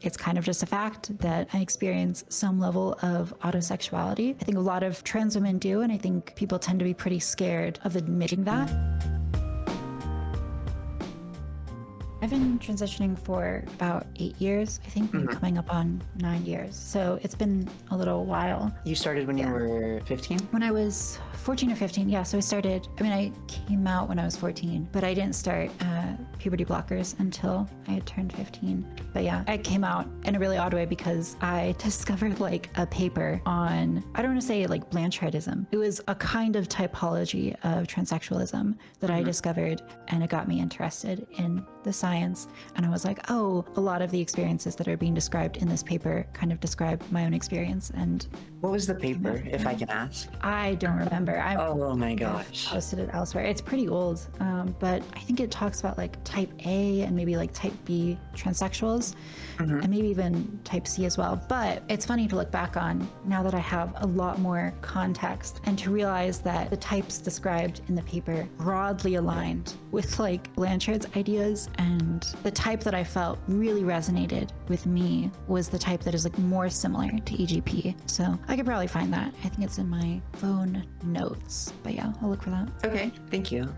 It's kind of just a fact that I experience some level of autosexuality. I think a lot of trans women do, and I think people tend to be pretty scared of admitting that. I've been transitioning for about 8 years, I think, maybe coming up on 9 years. So it's been a little while. You started when you were 15? When I was 14 or 15, yeah. So I came out when I was 14, but I didn't start puberty blockers until I had turned 15. But yeah, I came out in a really odd way because I discovered like a paper on, I don't want to say like Blanchardism. It was a kind of typology of transsexualism that I discovered, and it got me interested in the science. And I was like, oh, a lot of the experiences that are being described in this paper kind of describe my own experience. And what was the paper, if I can ask? I don't remember. Oh my gosh. I've posted it elsewhere. It's pretty old, but I think it talks about like type A and maybe like type B transsexuals, and maybe even type C as well. But it's funny to look back on now that I have a lot more context and to realize that the types described in the paper broadly aligned with like Blanchard's ideas, and the type that I felt really resonated with me was the type that is like more similar to AGP. So I could probably find that. I think it's in my phone notes, but yeah, I'll look for that. Okay, thank you.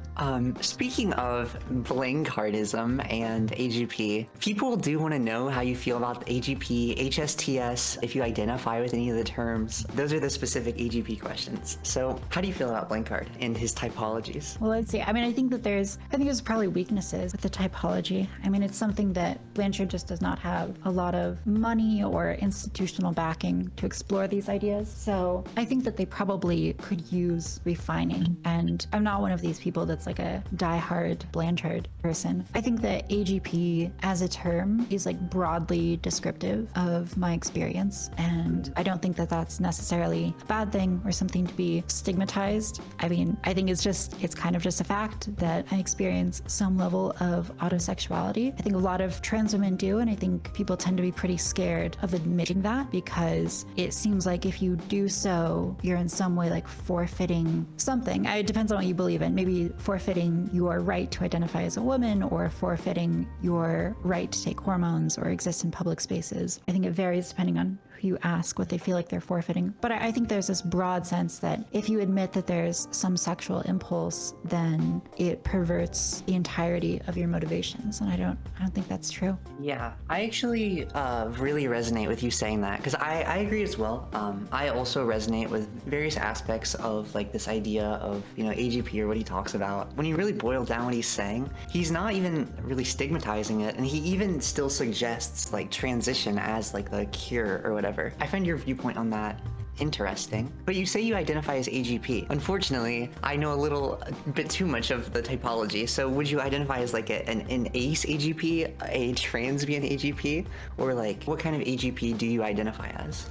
Speaking of Blanchardism and AGP, people do want to know how you feel about the AGP, HSTS, if you identify with any of the terms. Those are the specific AGP questions. So how do you feel about Blanchard and his typologies? Well, let's see. I mean, I think there's probably weaknesses with the typology. I mean, it's something that Blanchard just does not have a lot of money or institutional backing to explore these ideas. So I think that they probably could use refining. And I'm not one of these people that's like a diehard Blanchard person. I think that AGP as a term is like broadly descriptive of my experience. And I don't think that that's necessarily a bad thing or something to be stigmatized. I mean, I think it's kind of just a fact that I experience some level of autosexuality. I think a lot of trans women do, and I think people tend to be pretty scared of admitting that because it seems like if you do so, you're in some way like forfeiting something. It depends on what you believe in. Maybe forfeiting your right to identify as a woman, or forfeiting your right to take hormones or exist in public spaces. I think it varies depending on who you ask what they feel like they're forfeiting. But I think there's this broad sense that if you admit that there's some sexual impulse, then it perverts the entirety of your motivations. And I don't think that's true. Yeah, I actually really resonate with you saying that, because I agree as well. I also resonate with various aspects of like this idea of, AGP or what he talks about. When you really boil down what he's saying, he's not even really stigmatizing it, and he even still suggests like transition as like the cure or whatever. I find your viewpoint on that interesting. But you say you identify as AGP. Unfortunately, I know a bit too much of the typology. So would you identify as like an ace AGP, a transbian AGP, or like what kind of AGP do you identify as?